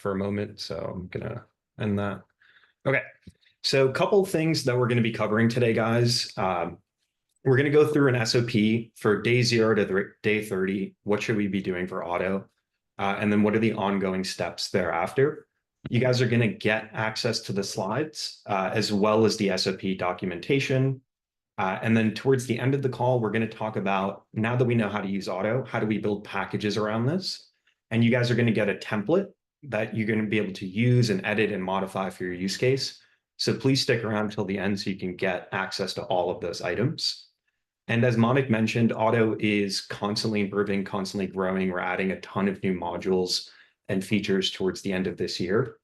back for a moment, so I'm gonna end that. Okay, so a couple things that we're going to be covering today, guys. We're going to go through an SOP for day 0 to day 30. What should we be doing for auto? And then what are the ongoing steps thereafter? You guys are going to get access to the slides as well as the SOP documentation. And then towards the end of the call, we're going to talk about, now that we know how to use auto, how do we build packages around this? And you guys are going to get a template that you're going to be able to use and edit and modify for your use case. So please stick around until the end so you can get access to all of those items. And as Monik mentioned, auto is constantly improving, constantly growing. We're adding a ton of new modules and features towards the end of this year.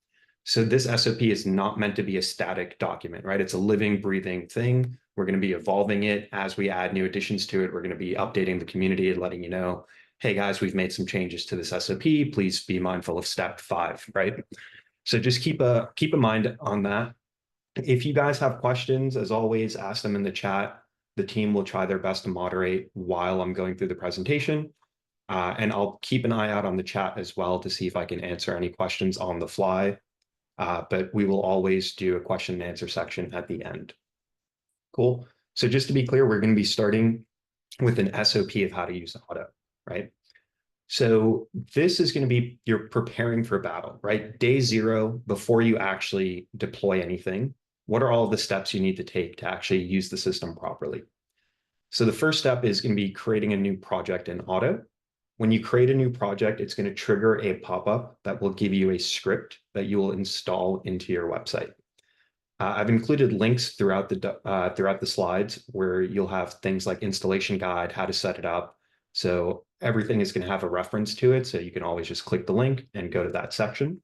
So this SOP is not meant to be a static document, right? It's a living, breathing thing. We're going to be evolving it as we add new additions to it. We're going to be updating the community and letting you know, hey guys, we've made some changes to this SOP. Please be mindful of step 5, right? So just keep a mind on that. If you guys have questions, as always, ask them in the chat. The team will try their best to moderate while I'm going through the presentation. And I'll keep an eye out on the chat as well to see if I can answer any questions on the fly. But we will always do a question and answer section at the end. Cool. So just to be clear, we're going to be starting with an SOP of how to use auto, right? So this is going to be, you're preparing for battle, right? Day 0, before you actually deploy anything, what are all the steps you need to take to actually use the system properly? So the first step is going to be creating a new project in auto. When you create a new project, it's going to trigger a pop-up that will give you a script that you will install into your website. I've included links throughout the slides where you'll have things like installation guide, how to set it up. So everything is going to have a reference to it. So you can always just click the link and go to that section.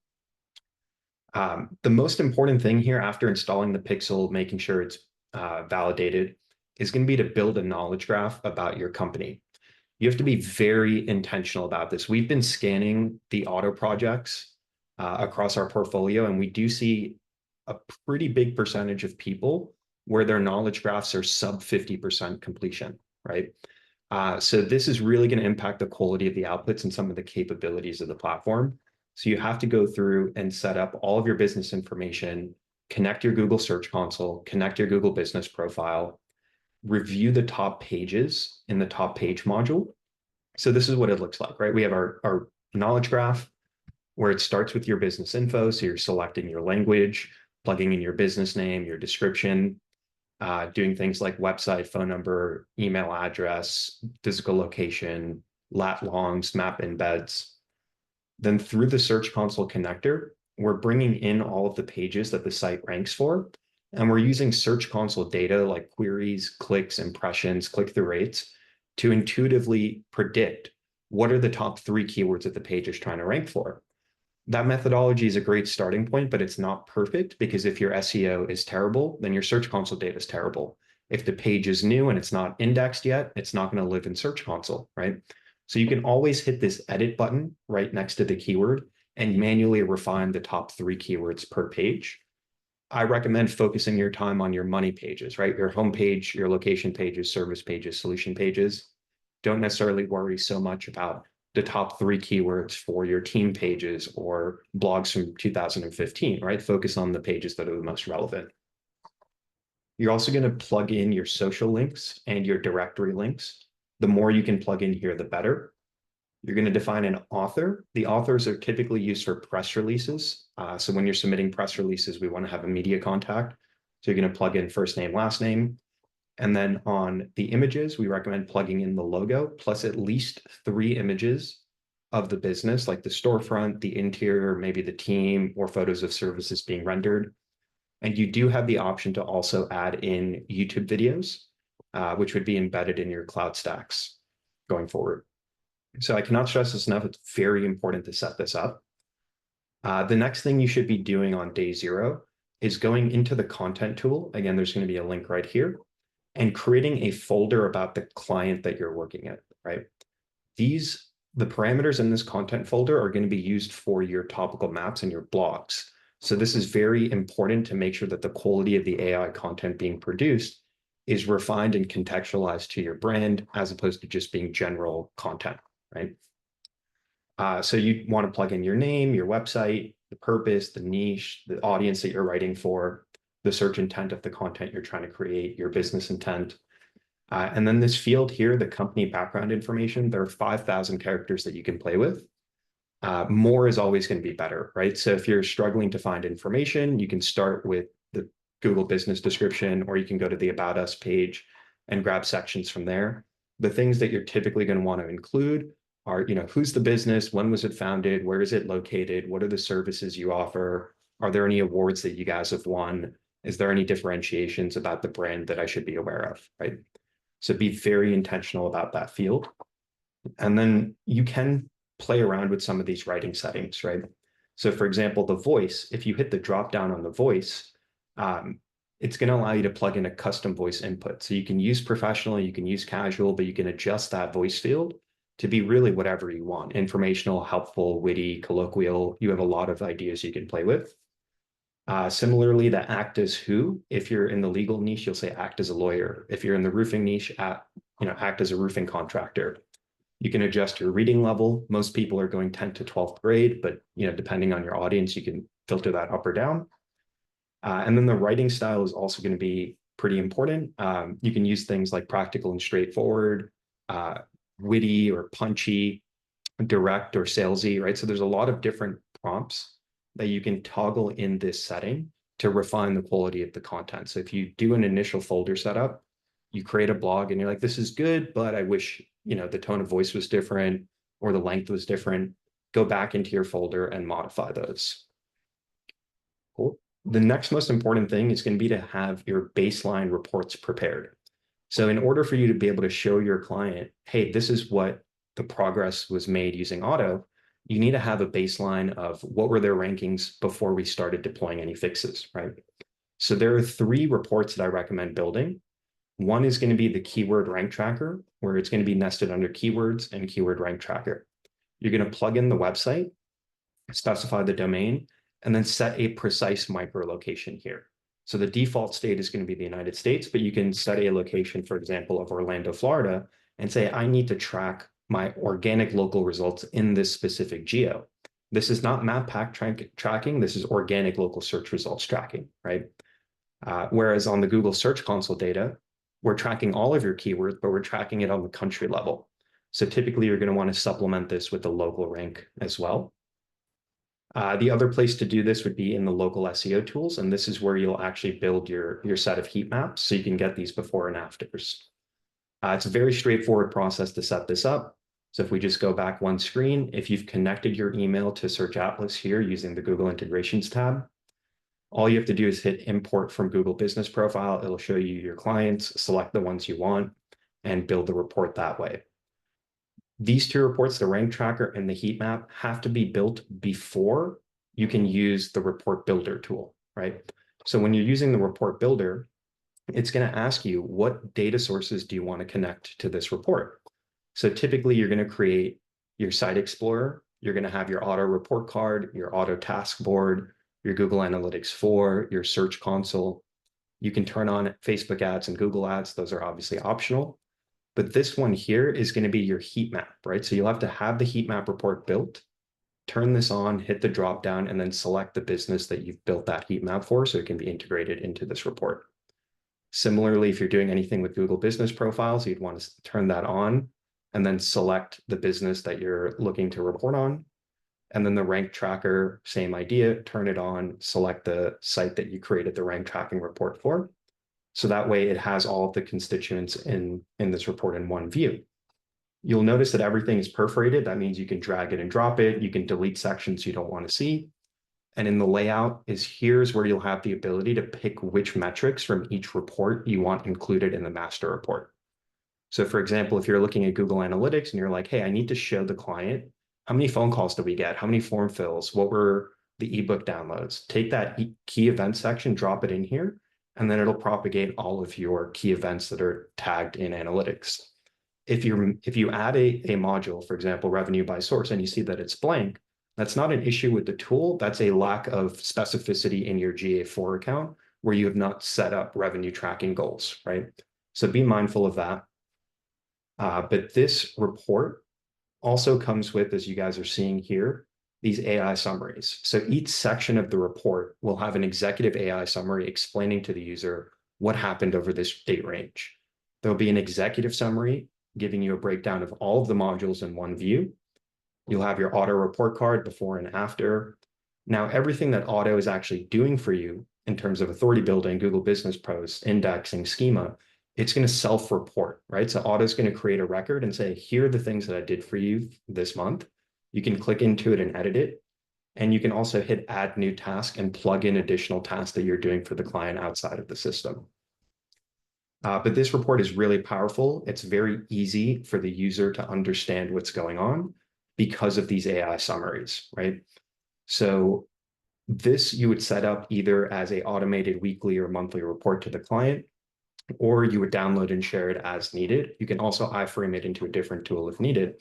The most important thing here after installing the pixel, making sure it's validated, is going to be to build a knowledge graph about your company. You have to be very intentional about this. We've been scanning the auto projects across our portfolio, and we do see a pretty big percentage of people where their knowledge graphs are sub 50% completion, right? So this is really going to impact the quality of the outputs and some of the capabilities of the platform. So you have to go through and set up all of your business information, connect your Google Search Console, connect your Google Business Profile, review the top pages in the top page module. So this is what it looks like, right? We have our knowledge graph where it starts with your business info. So you're selecting your language, plugging in your business name, your description, doing things like website, phone number, email address, physical location, lat longs, map embeds. Then through the Search Console connector, we're bringing in all of the pages that the site ranks for. And we're using Search Console data like queries, clicks, impressions, click-through rates to intuitively predict what are the top 3 keywords that the page is trying to rank for. That methodology is a great starting point, but it's not perfect because if your SEO is terrible, then your Search Console data is terrible. If the page is new and it's not indexed yet, it's not going to live in Search Console, right? So you can always hit this edit button right next to the keyword and manually refine the top 3 keywords per page. I recommend focusing your time on your money pages, right? Your home page, your location pages, service pages, solution pages. Don't necessarily worry so much about the top 3 keywords for your team pages or blogs from 2015, right? Focus on the pages that are the most relevant. You're also going to plug in your social links and your directory links. The more you can plug in here, the better. You're going to define an author. The authors are typically used for press releases. So when you're submitting press releases, we want to have a media contact. So you're going to plug in first name, last name. And then on the images, we recommend plugging in the logo plus at least 3 images of the business, like the storefront, the interior, maybe the team, or photos of services being rendered. And you do have the option to also add in YouTube videos, which would be embedded in your cloud stacks going forward. So I cannot stress this enough. It's very important to set this up. The next thing you should be doing on day 0 is going into the content tool. Again, there's going to be a link right here, and creating a folder about the client that you're working at, right? The parameters in this content folder are going to be used for your topical maps and your blogs. So this is very important to make sure that the quality of the AI content being produced is refined and contextualized to your brand as opposed to just being general content, right? So you want to plug in your name, your website, purpose, the niche, the audience that you're writing for, the search intent of the content you're trying to create, your business intent. And then this field here, the company background information, there are 5,000 characters that you can play with. More is always going to be better, right? So if you're struggling to find information, you can start with the Google business description, or you can go to the About Us page and grab sections from there. The things that you're typically going to want to include are, who's the business, when was it founded, where is it located, what are the services you offer, are there any awards that you guys have won, is there any differentiations about the brand that I should be aware of, right? So be very intentional about that field. And then you can play around with some of these writing settings, right? So for example, the voice, if you hit the drop down on the voice, it's going to allow you to plug in a custom voice input. So you can use professional, you can use casual, but you can adjust that voice field to be really whatever you want: informational, helpful, witty, colloquial. You have a lot of ideas you can play with. Similarly, the act as who, if you're in the legal niche, you'll say act as a lawyer. If you're in the roofing niche, act as a roofing contractor. You can adjust your reading level. Most people are going 10th to 12th grade, but depending on your audience, you can filter that up or down. And then the writing style is also going to be pretty important. You can use things like practical and straightforward, witty or punchy, direct or salesy, right? So there's a lot of different prompts that you can toggle in this setting to refine the quality of the content. So if you do an initial folder setup, you create a blog and you're like, this is good, but I wish, the tone of voice was different or the length was different, go back into your folder and modify those. Cool. The next most important thing is going to be to have your baseline reports prepared. So in order for you to be able to show your client, hey, this is what the progress was made using auto, you need to have a baseline of what were their rankings before we started deploying any fixes, right? So there are 3 reports that I recommend building. One is going to be the keyword rank tracker, where it's going to be nested under keywords and keyword rank tracker. You're going to plug in the website, specify the domain, and then set a precise micro location here. So the default state is going to be the United States, but you can set a location, for example, of Orlando, Florida, and say, I need to track my organic local results in this specific geo. This is not map pack tracking. This is organic local search results tracking, right? Whereas on the Google Search Console data, we're tracking all of your keywords, but we're tracking it on the country level. So typically you're going to want to supplement this with the local rank as well. The other place to do this would be in the local SEO tools. And this is where you'll actually build your set of heat maps so you can get these before and afters. It's a very straightforward process to set this up. So if we just go back one screen, if you've connected your email to Search Atlas here using the Google Integrations tab, all you have to do is hit import from Google Business Profile. It'll show you your clients, select the ones you want, and build the report that way. These 2 reports, the rank tracker and the heat map, have to be built before you can use the report builder tool, right? So when you're using the report builder, it's going to ask you, what data sources do you want to connect to this report? So typically you're going to create your site explorer. You're going to have your auto report card, your auto task board, your Google Analytics 4, your search console. You can turn on Facebook ads and Google ads. Those are obviously optional. But this one here is going to be your heat map, right? So you'll have to have the heat map report built, turn this on, hit the drop down, and then select the business that you've built that heat map for so it can be integrated into this report. Similarly, if you're doing anything with Google Business Profiles, you'd want to turn that on and then select the business that you're looking to report on. And then the rank tracker, same idea, turn it on, select the site that you created the rank tracking report for. So that way it has all of the constituents in this report in one view. You'll notice that everything is perforated. That means you can drag it and drop it. You can delete sections you don't want to see. And in the layout here's where you'll have the ability to pick which metrics from each report you want included in the master report. So for example, if you're looking at Google Analytics and you're like, hey, I need to show the client, how many phone calls did we get? How many form fills? What were the ebook downloads? Take that key event section, drop it in here, and then it'll propagate all of your key events that are tagged in analytics. If you add a module, for example, revenue by source, and you see that it's blank, that's not an issue with the tool. That's a lack of specificity in your GA4 account where you have not set up revenue tracking goals, right? So be mindful of that. But this report also comes with, as you guys are seeing here, these AI summaries. So each section of the report will have an executive AI summary explaining to the user what happened over this date range. There'll be an executive summary giving you a breakdown of all of the modules in one view. You'll have your auto report card before and after. Now, everything that auto is actually doing for you in terms of authority building, Google Business Posts, indexing, schema, it's going to self-report, right? So auto is going to create a record and say, here are the things that I did for you this month. You can click into it and edit it. And you can also hit add new task and plug in additional tasks that you're doing for the client outside of the system. But this report is really powerful. It's very easy for the user to understand what's going on because of these AI summaries, right? So this you would set up either as a automated weekly or monthly report to the client, or you would download and share it as needed. You can also iframe it into a different tool if needed.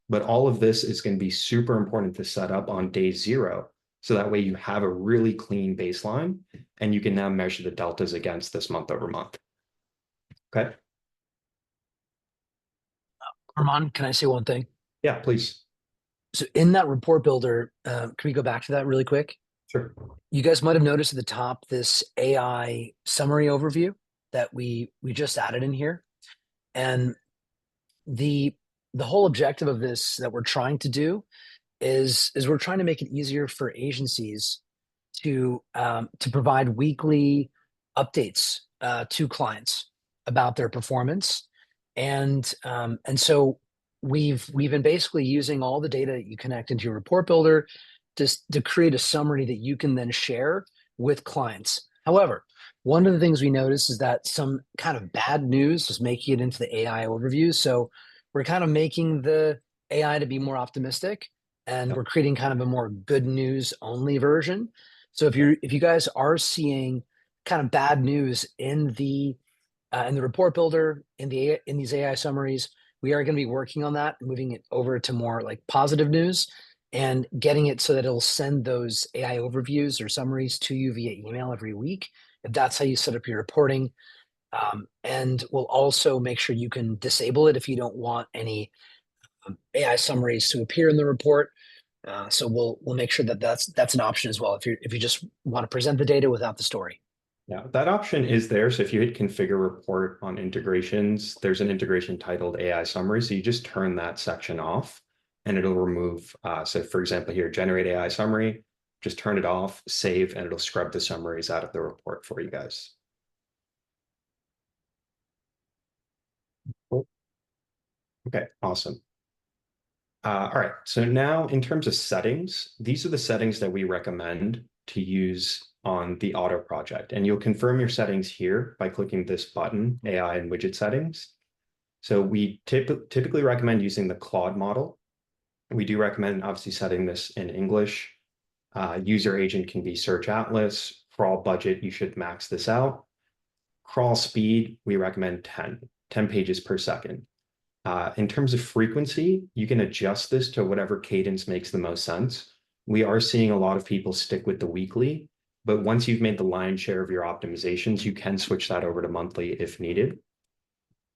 But all of this is going to be super important to set up on day 0. So that way you have a really clean baseline and you can now measure the deltas against this month over month. Okay. Armand, can I say one thing? Yeah, please. So in that report builder, can we go back to that really quick? Sure. You guys might have noticed at the top this AI summary overview that we just added in here. And the whole objective of this that we're trying to do is we're trying to make it easier for agencies to provide weekly updates to clients about their performance, and so we've been basically using all the data that you connect into your report builder to create a summary that you can then share with clients. However, one of the things we noticed is that some kind of bad news is making it into the AI overview. So we're kind of making the AI to be more optimistic, and Yep. we're creating kind of a more good news only version. So if you guys are seeing kind of bad news in the report builder, in these AI summaries, we are going to be working on that, moving it over to more like positive news and getting it so that it'll send those AI overviews or summaries to you via email every week, if that's how you set up your reporting. And we'll also make sure you can disable it if you don't want any AI summaries to appear in the report. So we'll make sure that that's an option as well if you just want to present the data without the story. Yeah, that option is there. So if you hit configure report on integrations, there's an integration titled AI summary. So you just turn that section off and it'll remove. So for example, here, generate AI summary, just turn it off, save, and it'll scrub the summaries out of the report for you guys. Cool. Okay, awesome. All right, so now in terms of settings, these are the settings that we recommend to use on the auto project. And you'll confirm your settings here by clicking this button, AI and widget settings. So we typically recommend using the Claude model. We do recommend obviously setting this in English. User agent can be Search Atlas. Crawl budget, you should max this out. Crawl speed, we recommend 10 pages per second. In terms of frequency, you can adjust this to whatever cadence makes the most sense. We are seeing a lot of people stick with the weekly, but once you've made the lion's share of your optimizations, you can switch that over to monthly if needed.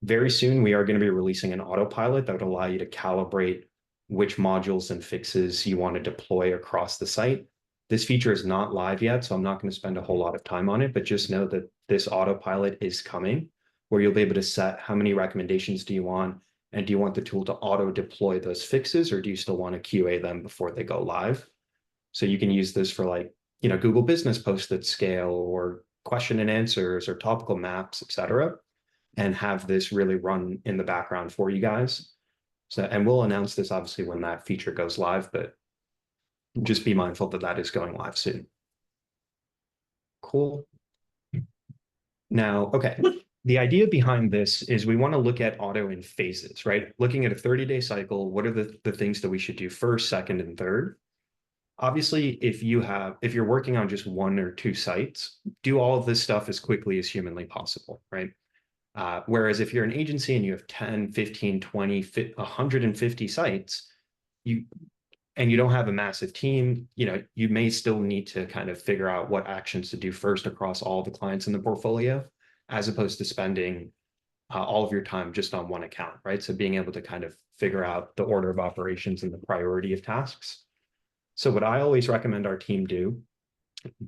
Very soon, we are going to be releasing an autopilot that would allow you to calibrate which modules and fixes you want to deploy across the site. This feature is not live yet, so I'm not going to spend a whole lot of time on it, but just know that this autopilot is coming, where you'll be able to set how many recommendations do you want, and do you want the tool to auto deploy those fixes, or do you still want to QA them before they go live? So you can use this for like, Google Business Posts that scale, or question and answers, or topical maps, etc., and have this really run in the background for you guys. So, and we'll announce this obviously when that feature goes live, but just be mindful that that is going live soon. Cool. Now, okay. The idea behind this is we want to look at auto in phases, right? Looking at a 30-day cycle, what are the things that we should do first, second, and third? Obviously, if you're working on just 1 or 2 sites, do all of this stuff as quickly as humanly possible, right? Whereas if you're an agency and you have 10, 15, 20, 150 sites, and you don't have a massive team, you may still need to kind of figure out what actions to do first across all the clients in the portfolio, as opposed to spending all of your time just on one account, right? So being able to kind of figure out the order of operations and the priority of tasks. So what I always recommend our team do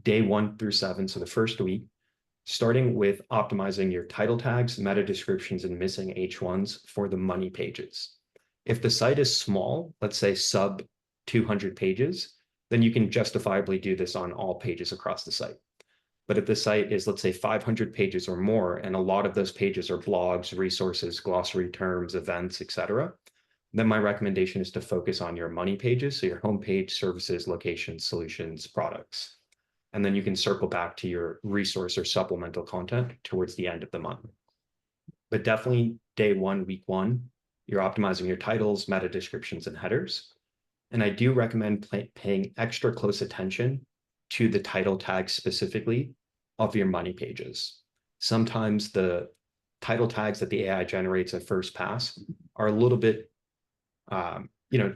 day 1 through 7, so the first week, starting with optimizing your title tags, meta descriptions, and missing H1s for the money pages. If the site is small, let's say sub 200 pages, then you can justifiably do this on all pages across the site. But if the site is, let's say, 500 pages or more, and a lot of those pages are blogs, resources, glossary terms, events, etc., then my recommendation is to focus on your money pages, so your homepage, services, locations, solutions, products. And then you can circle back to your resource or supplemental content towards the end of the month. But definitely day 1, week 1, you're optimizing your titles, meta descriptions, and headers. And I do recommend paying extra close attention to the title tags specifically of your money pages. Sometimes the title tags that the AI generates at first pass are a little bit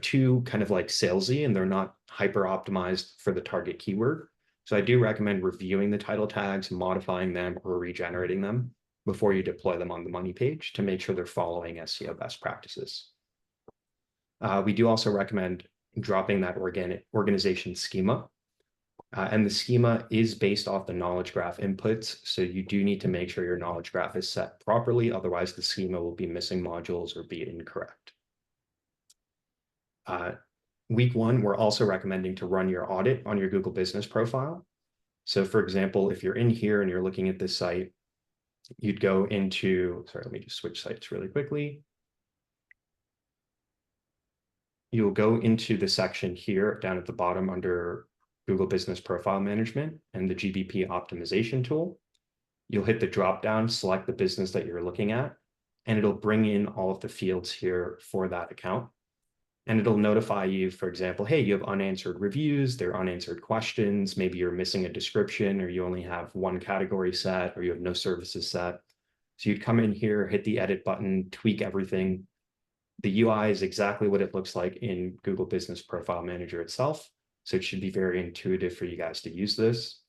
too kind of like salesy, and they're not hyper optimized for the target keyword. So I do recommend reviewing the title tags, modifying them, or regenerating them before you deploy them on the money page to make sure they're following SEO best practices. We do also recommend dropping that organization schema. And the schema is based off the knowledge graph inputs. So you do need to make sure your knowledge graph is set properly. Otherwise, the schema will be missing modules or be incorrect. Week 1, we're also recommending to run your audit on your Google Business profile. So for example, if you're in here and you're looking at this site, you'd go into, sorry, let me just switch sites really quickly. You'll go into the section here down at the bottom under Google Business Profile Management and the GBP optimization tool. You'll hit the drop down, select the business that you're looking at, and it'll bring in all of the fields here for that account. And it'll notify you, for example, hey, you have unanswered reviews, there are unanswered questions, maybe you're missing a description, or you only have one category set, or you have no services set. So you'd come in here, hit the edit button, tweak everything. The UI is exactly what it looks like in Google Business Profile Manager itself. So it should be very intuitive for you guys to use this.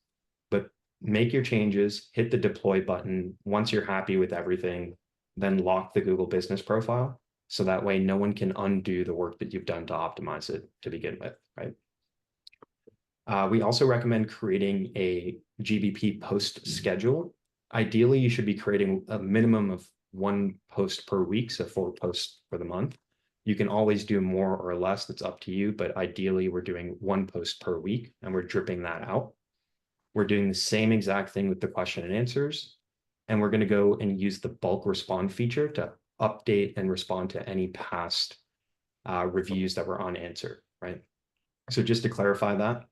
But make your changes, hit the deploy button. Once you're happy with everything, then lock the Google Business Profile. So that way no one can undo the work that you've done to optimize it to begin with, right? We also recommend creating a GBP post schedule. Ideally, you should be creating a minimum of 1 post per week, so 4 posts for the month. You can always do more or less, that's up to you, but ideally we're doing 1 post per week and we're dripping that out. We're doing the same exact thing with the question and answers, and we're going to go and use the bulk respond feature to update and respond to any past reviews that were unanswered, right? So just to clarify that,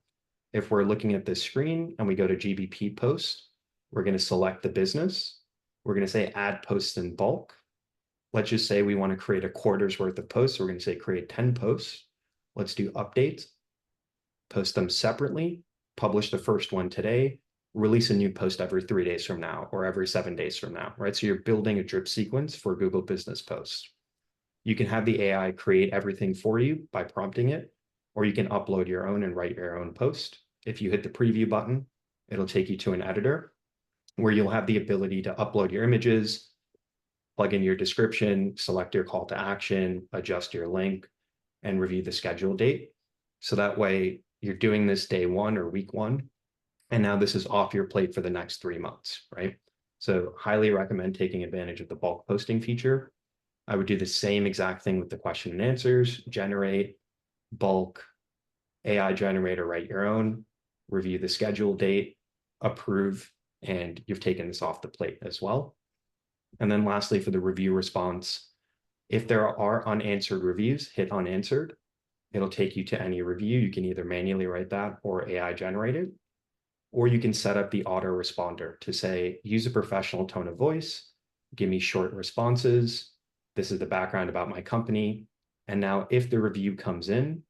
if we're looking at this screen and we go to GBP post, we're going to select the business. We're going to say add posts in bulk. Let's just say we want to create a quarter's worth of posts. So we're going to say create 10 posts. Let's do updates, post them separately, publish the first one today, release a new post every 3 days from now or every 7 days from now, right? So you're building a drip sequence for Google Business Posts. You can have the AI create everything for you by prompting it, or you can upload your own and write your own post. If you hit the preview button, it'll take you to an editor where you'll have the ability to upload your images, plug in your description, select your call to action, adjust your link, and review the schedule date. So that way you're doing this day 1 or week 1, and now this is off your plate for the next 3 months, right? So highly recommend taking advantage of the bulk posting feature. I would do the same exact thing with the question and answers, generate, bulk, AI generator, write your own, review the schedule date, approve, and you've taken this off the plate as well. And then lastly, for the review response, if there are unanswered reviews, hit unanswered. It'll take you to any review. You can either manually write that or AI generate it, or you can set up the autoresponder to say, use a professional tone of voice, give me short responses. This is the background about my company. And now if the review comes in,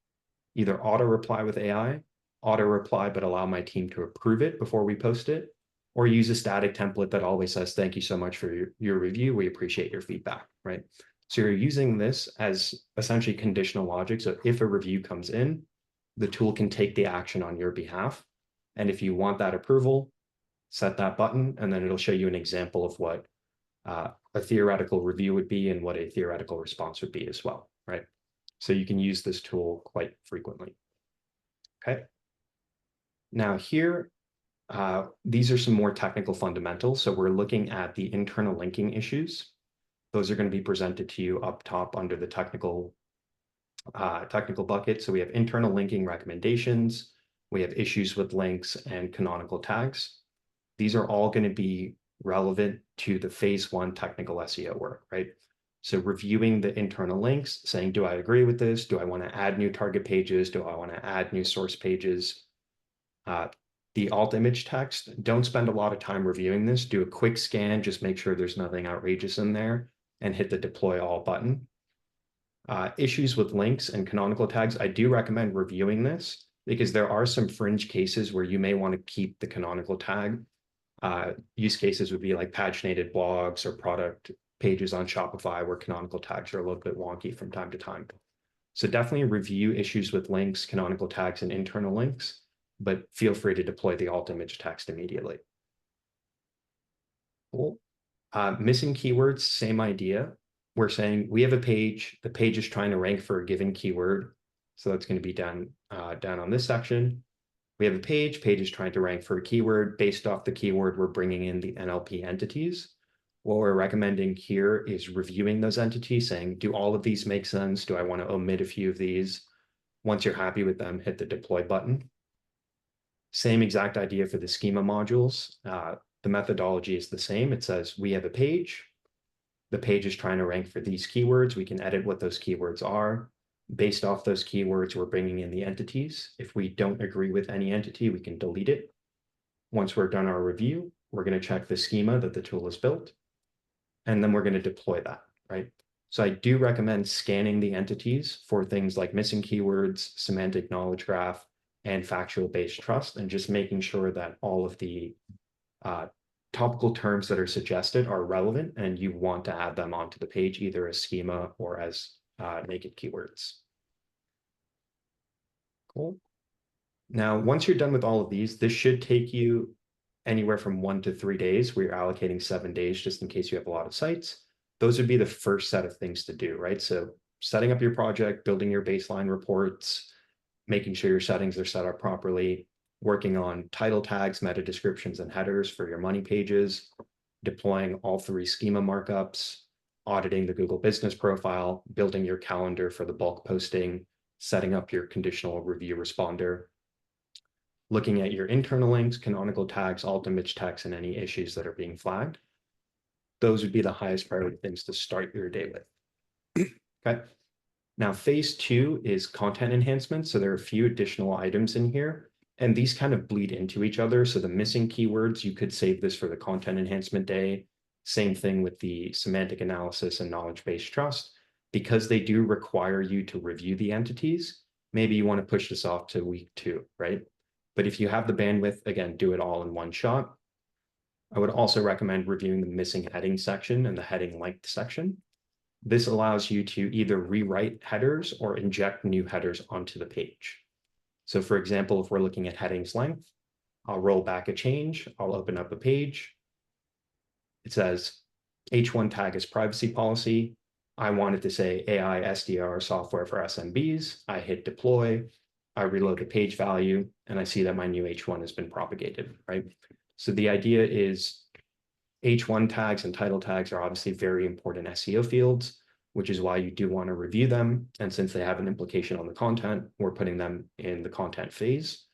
either auto reply with AI, auto reply, but allow my team to approve it before we post it, or use a static template that always says, thank you so much for your review. We appreciate your feedback, right? So you're using this as essentially conditional logic. So if a review comes in, the tool can take the action on your behalf. And if you want that approval, set that button, and then it'll show you an example of what a theoretical review would be and what a theoretical response would be as well, right? So you can use this tool quite frequently. Okay. Now here, these are some more technical fundamentals. So we're looking at the internal linking issues. Those are going to be presented to you up top under the technical bucket. So we have internal linking recommendations, we have issues with links and canonical tags. These are all going to be relevant to the phase one technical SEO work, right? So reviewing the internal links, saying, do I agree with this? Do I want to add new target pages? Do I want to add new source pages? The alt image text, don't spend a lot of time reviewing this. Do a quick scan, just make sure there's nothing outrageous in there, and hit the deploy all button. Issues with links and canonical tags, I do recommend reviewing this because there are some fringe cases where you may want to keep the canonical tag. Use cases would be like paginated blogs or product pages on Shopify where canonical tags are a little bit wonky from time to time. So definitely review issues with links, canonical tags, and internal links, but feel free to deploy the alt image text immediately. Cool. Missing keywords, same idea. We're saying we have a page, the page is trying to rank for a given keyword. So that's going to be down on this section. We have a page is trying to rank for a keyword. Based off the keyword, we're bringing in the NLP entities. What we're recommending here is reviewing those entities, saying, do all of these make sense? Do I want to omit a few of these? Once you're happy with them, hit the deploy button. Same exact idea for the schema modules. The methodology is the same. It says we have a page. The page is trying to rank for these keywords. We can edit what those keywords are. Based off those keywords, we're bringing in the entities. If we don't agree with any entity, we can delete it. Once we're done our review, we're going to check the schema that the tool has built, and then we're going to deploy that, right? So I do recommend scanning the entities for things like missing keywords, semantic knowledge graph, and factual-based trust, and just making sure that all of the topical terms that are suggested are relevant and you want to add them onto the page, either as schema or as naked keywords. Cool. Now, once you're done with all of these, this should take you anywhere from 1 to 3 days. We're allocating 7 days just in case you have a lot of sites. Those would be the first set of things to do, right? So setting up your project, building your baseline reports, making sure your settings are set up properly, working on title tags, meta descriptions, and headers for your money pages, deploying all 3 schema markups, auditing the Google Business Profile, building your calendar for the bulk posting, setting up your conditional review responder, looking at your internal links, canonical tags, alt image text, and any issues that are being flagged. Those would be the highest priority things to start your day with. Okay. Now, phase 2 is content enhancement. So there are a few additional items in here, and these kind of bleed into each other. So the missing keywords, you could save this for the content enhancement day. Same thing with the semantic analysis and knowledge-based trust. Because they do require you to review the entities, maybe you want to push this off to week 2, right? But if you have the bandwidth, again, do it all in one shot. I would also recommend reviewing the missing heading section and the heading length section. This allows you to either rewrite headers or inject new headers onto the page. So for example, if we're looking at headings length, I'll roll back a change. I'll open up a page. It says H1 tag is privacy policy. I want it to say AI SDR software for SMBs. I hit deploy. I reload the page value, and I see that my new H1 has been propagated, right? So the idea is H1 tags and title tags are obviously very important SEO fields, which is why you do want to review them. And since they have an implication on the content, we're putting them in the content phase.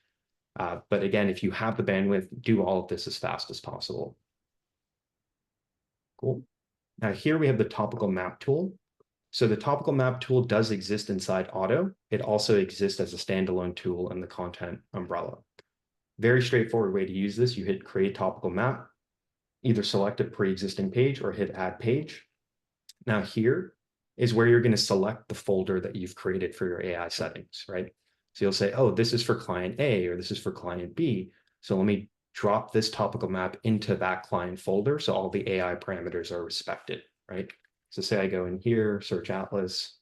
But again, if you have the bandwidth, do all of this as fast as possible. Cool. Now here we have the topical map tool. So the topical map tool does exist inside Auto. It also exists as a standalone tool in the content umbrella. Very straightforward way to use this. You hit create topical map, either select a pre-existing page or hit add page. Now here is where you're going to select the folder that you've created for your AI settings, right? So you'll say, oh, this is for client A or this is for client B. So let me drop this topical map into that client folder so all the AI parameters are respected, right? So say I go in here, search Atlas,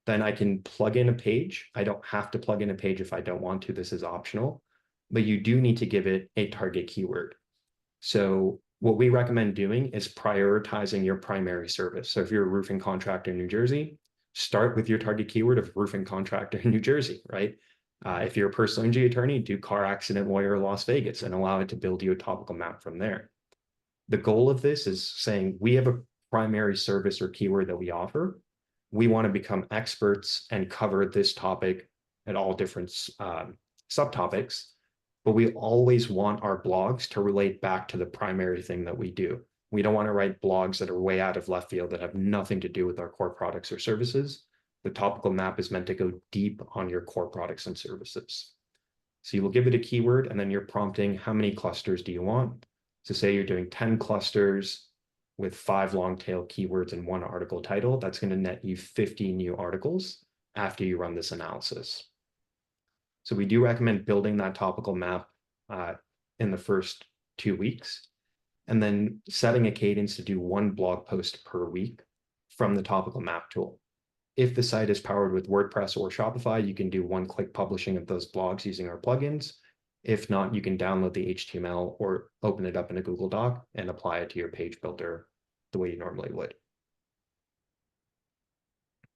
then I can plug in a page. I don't have to plug in a page if I don't want to. This is optional, but you do need to give it a target keyword. So what we recommend doing is prioritizing your primary service. So if you're a roofing contractor in New Jersey, start with your target keyword of roofing contractor in New Jersey, right? If you're a personal injury attorney, do car accident lawyer Las Vegas and allow it to build you a topical map from there. The goal of this is saying we have a primary service or keyword that we offer. We want to become experts and cover this topic at all different subtopics, but we always want our blogs to relate back to the primary thing that we do. We don't want to write blogs that are way out of left field that have nothing to do with our core products or services. The topical map is meant to go deep on your core products and services. So you will give it a keyword and then you're prompting how many clusters do you want? So say you're doing 10 clusters with 5 long tail keywords and 1 article title, that's going to net you 50 new articles after you run this analysis. So we do recommend building that topical map in the first 2 weeks, and then setting a cadence to do 1 blog post per week from the topical map tool. If the site is powered with WordPress or Shopify, you can do one-click publishing of those blogs using our plugins. If not, you can download the HTML or open it up in a Google Doc and apply it to your page builder the way you normally would.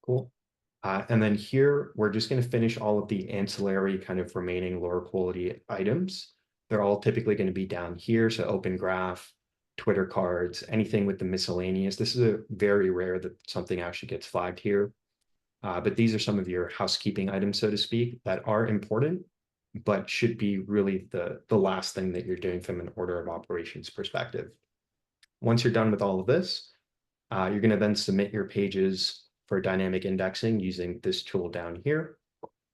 Cool. And then here, we're just going to finish all of the ancillary kind of remaining lower quality items. They're all typically going to be down here. So Open Graph, Twitter cards, anything with the miscellaneous. This is a very rare that something actually gets flagged here. But these are some of your housekeeping items, so to speak, that are important, but should be really the last thing that you're doing from an order of operations perspective. Once you're done with all of this, you're going to then submit your pages for dynamic indexing using this tool down here.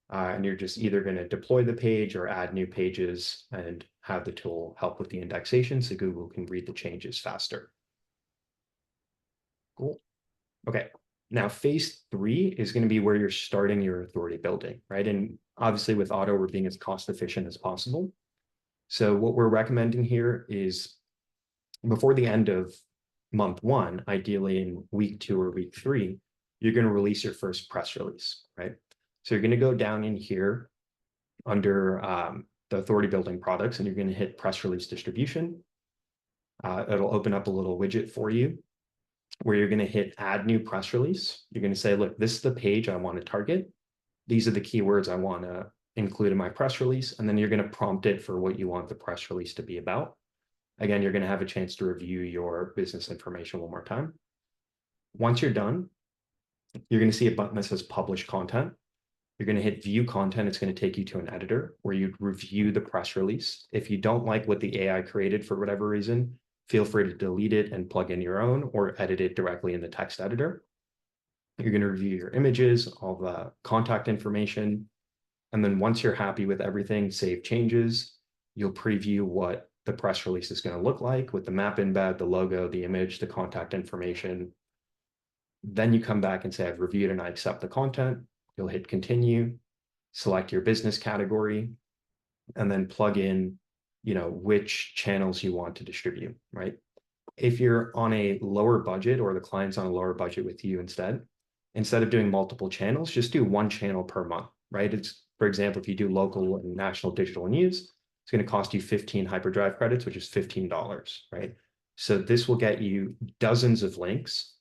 And you're just either going to deploy the page or add new pages and have the tool help with the indexation so Google can read the changes faster. Cool. Okay. Now, phase 3 is going to be where you're starting your authority building, right? And obviously with auto, we're being as cost efficient as possible. So what we're recommending here is before the end of month 1, ideally in week 2 or week 3, you're going to release your first press release, right? So you're going to go down in here under the authority building products, and you're going to hit press release distribution. It'll open up a little widget for you where you're going to hit add new press release. You're going to say, look, this is the page I want to target. These are the keywords I want to include in my press release. And then you're going to prompt it for what you want the press release to be about. Again, you're going to have a chance to review your business information one more time. Once you're done, you're going to see a button that says publish content. You're going to hit view content. It's going to take you to an editor where you review the press release. If you don't like what the AI created for whatever reason, feel free to delete it and plug in your own or edit it directly in the text editor. You're going to review your images, all the contact information. And then once you're happy with everything, save changes. You'll preview what the press release is going to look like with the map embed, the logo, the image, the contact information. Then you come back and say, I've reviewed and I accept the content. You'll hit continue, select your business category, and then plug in, which channels you want to distribute, right? If you're on a lower budget or the client's on a lower budget with you instead of doing multiple channels, just do 1 channel per month, right? It's, for example, if you do local and national digital news, it's going to cost you 15 hyperdrive credits, which is $15, right? So this will get you dozens of links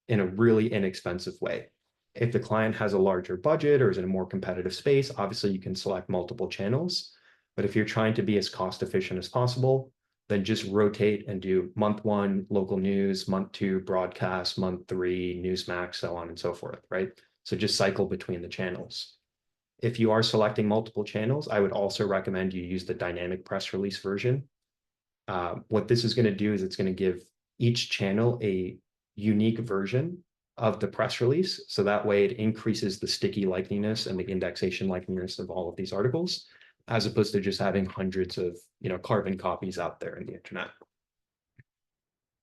in a really inexpensive way. If the client has a larger budget or is in a more competitive space, obviously you can select multiple channels. But if you're trying to be as cost efficient as possible, then just rotate and do month 1, local news, month 2, broadcast, month 3, Newsmax, so on and so forth, right? So just cycle between the channels. If you are selecting multiple channels, I would also recommend you use the dynamic press release version. What this is going to do is it's going to give each channel a unique version of the press release. So that way it increases the sticky likeliness and the indexation likeliness of all of these articles, as opposed to just having hundreds of, carbon copies out there in the internet.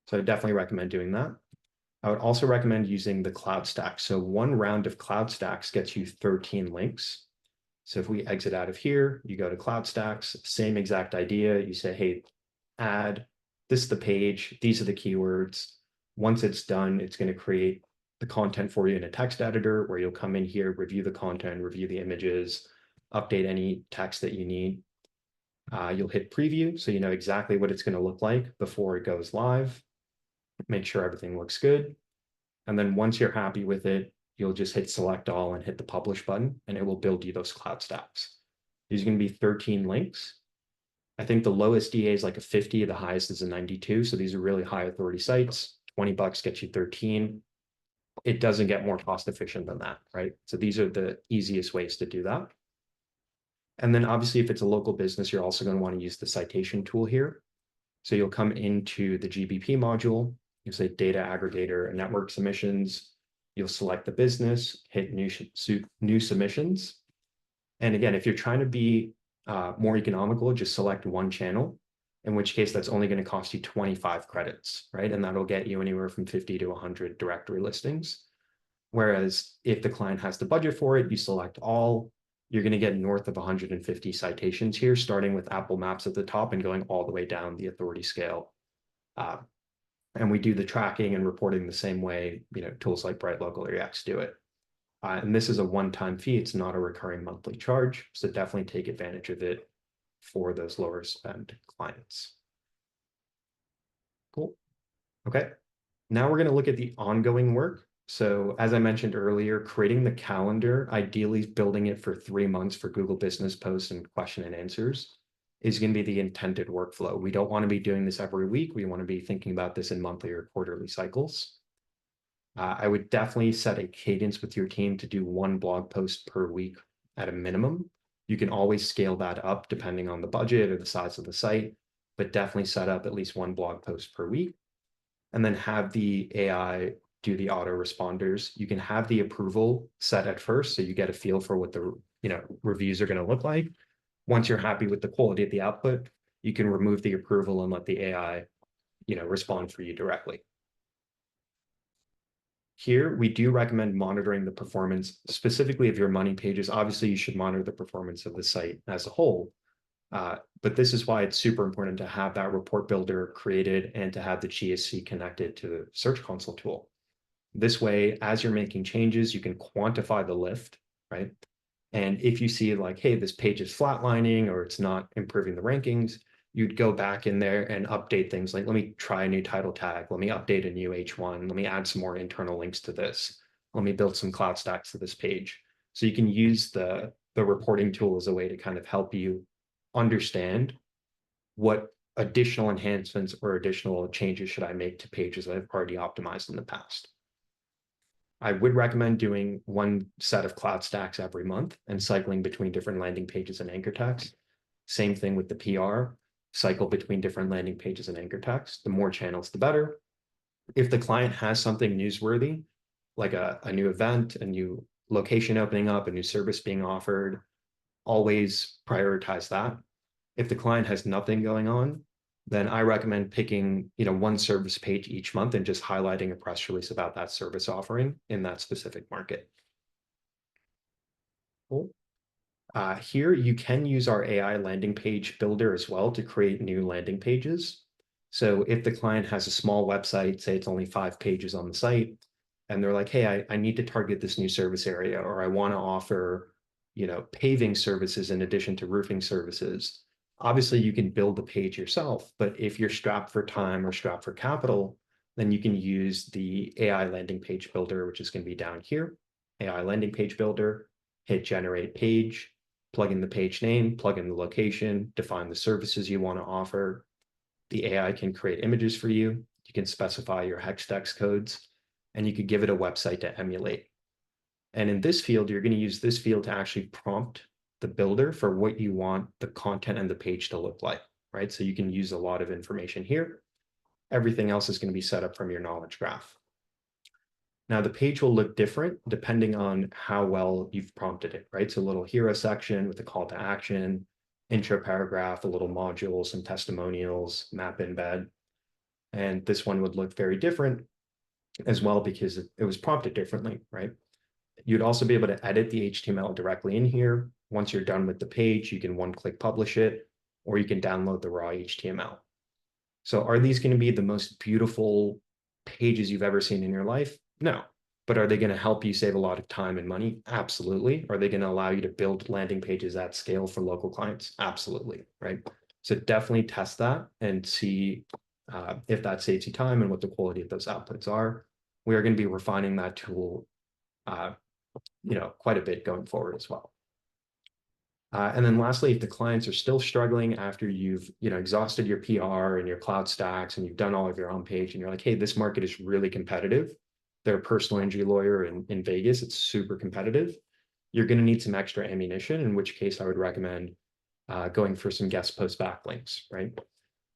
So I definitely recommend doing that. I would also recommend using the cloud stack. So 1 round of cloud stacks gets you 13 links. So if we exit out of here, you go to cloud stacks, same exact idea. You say, hey, add, this is the page, these are the keywords. Once it's done, it's going to create the content for you in a text editor where you'll come in here, review the content, review the images, update any text that you need. You'll hit preview, so you know exactly what it's going to look like before it goes live. Make sure everything looks good. And then once you're happy with it, you'll just hit select all and hit the publish button, and it will build you those cloud stacks. These are going to be 13 links. I think the lowest DA is like a 50, the highest is a 92. So these are really high authority sites. $20 gets you 13. It doesn't get more cost efficient than that, right? So these are the easiest ways to do that. And then obviously, if it's a local business, you're also going to want to use the citation tool here. So you'll come into the GBP module, you'll say data aggregator and network submissions. You'll select the business, hit new submissions. And again, if you're trying to be more economical, just select one channel, in which case that's only going to cost you 25 credits, right? And that'll get you anywhere from 50 to 100 directory listings. Whereas if the client has the budget for it, you select all, you're going to get north of 150 citations here, starting with Apple Maps at the top and going all the way down the authority scale. And we do the tracking and reporting the same way, tools like BrightLocal or Yext do it. And this is a one-time fee. It's not a recurring monthly charge. So definitely take advantage of it for those lower spend clients. Cool. Okay. Now we're going to look at the ongoing work. So as I mentioned earlier, creating the calendar, ideally building it for 3 months for Google Business Posts and question and answers, is going to be the intended workflow. We don't want to be doing this every week. We want to be thinking about this in monthly or quarterly cycles. I would definitely set a cadence with your team to do 1 blog post per week at a minimum. You can always scale that up depending on the budget or the size of the site, but definitely set up at least 1 blog post per week. And then have the AI do the auto responders. You can have the approval set at first, so you get a feel for what the reviews are going to look like. Once you're happy with the quality of the output, you can remove the approval and let the AI respond for you directly. Here, we do recommend monitoring the performance specifically of your money pages. Obviously, you should monitor the performance of the site as a whole. But this is why it's super important to have that report builder created and to have the GSC connected to the Search Console tool. This way, as you're making changes, you can quantify the lift, right? And if you see like, hey, this page is flatlining or it's not improving the rankings, you'd go back in there and update things like, let me try a new title tag. Let me update a new H1. Let me add some more internal links to this. Let me build some cloud stacks to this page. So you can use the reporting tool as a way to kind of help you understand what additional enhancements or additional changes should I make to pages that I've already optimized in the past. I would recommend doing 1 set of cloud stacks every month and cycling between different landing pages and anchor text. Same thing with the PR, cycle between different landing pages and anchor text. The more channels, the better. If the client has something newsworthy, like a new event, a new location opening up, a new service being offered, always prioritize that. If the client has nothing going on, then I recommend picking 1 service page each month and just highlighting a press release about that service offering in that specific market. Cool. Here, you can use our AI landing page builder as well to create new landing pages. So if the client has a small website, say it's only 5 pages on the site, and they're like, hey, I need to target this new service area, or I want to offer paving services in addition to roofing services. Obviously, you can build the page yourself, but if you're strapped for time or strapped for capital, then you can use the AI landing page builder, which is going to be down here, AI landing page builder, hit generate page, plug in the page name, plug in the location, define the services you want to offer. The AI can create images for you. You can specify your hextext codes, and you could give it a website to emulate. And in this field, you're going to use this field to actually prompt the builder for what you want the content and the page to look like, right? So you can use a lot of information here. Everything else is going to be set up from your knowledge graph. Now the page will look different depending on how well you've prompted it, right? So a little hero section with a call to action, intro paragraph, a little module, some testimonials, map embed. And this one would look very different as well because it was prompted differently, right? You'd also be able to edit the HTML directly in here. Once you're done with the page, you can 1-click publish it, or you can download the raw HTML. So are these going to be the most beautiful pages you've ever seen in your life? No. But are they going to help you save a lot of time and money? Absolutely. Are they going to allow you to build landing pages at scale for local clients? Absolutely, right? So definitely test that and see if that saves you time and what the quality of those outputs are. We are going to be refining that tool quite a bit going forward as well. And then lastly, if the clients are still struggling after you've exhausted your PR and your cloud stacks and you've done all of your on page and you're like, hey, this market is really competitive. They're a personal injury lawyer in Vegas. It's super competitive. You're going to need some extra ammunition, in which case I would recommend going for some guest post backlinks, right?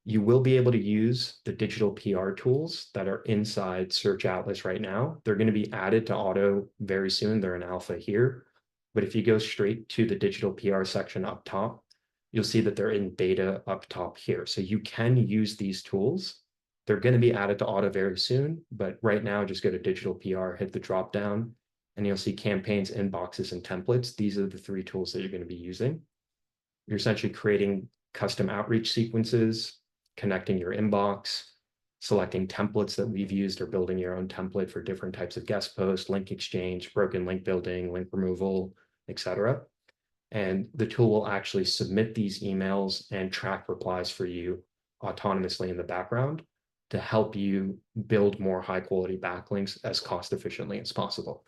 You will be able to use the digital PR tools that are inside Search Atlas right now. They're going to be added to Auto very soon. They're in alpha here. But if you go straight to the digital PR section up top, you'll see that they're in beta up top here. So you can use these tools. They're going to be added to Auto very soon. But right now, just go to digital PR, hit the drop down, and you'll see campaigns, inboxes, and templates. These are the three tools that you're going to be using. You're essentially creating custom outreach sequences, connecting your inbox, selecting templates that we've used, or building your own template for different types of guest posts, link exchange, broken link building, link removal, etc. And the tool will actually submit these emails and track replies for you autonomously in the background to help you build more high quality backlinks as cost efficiently as possible.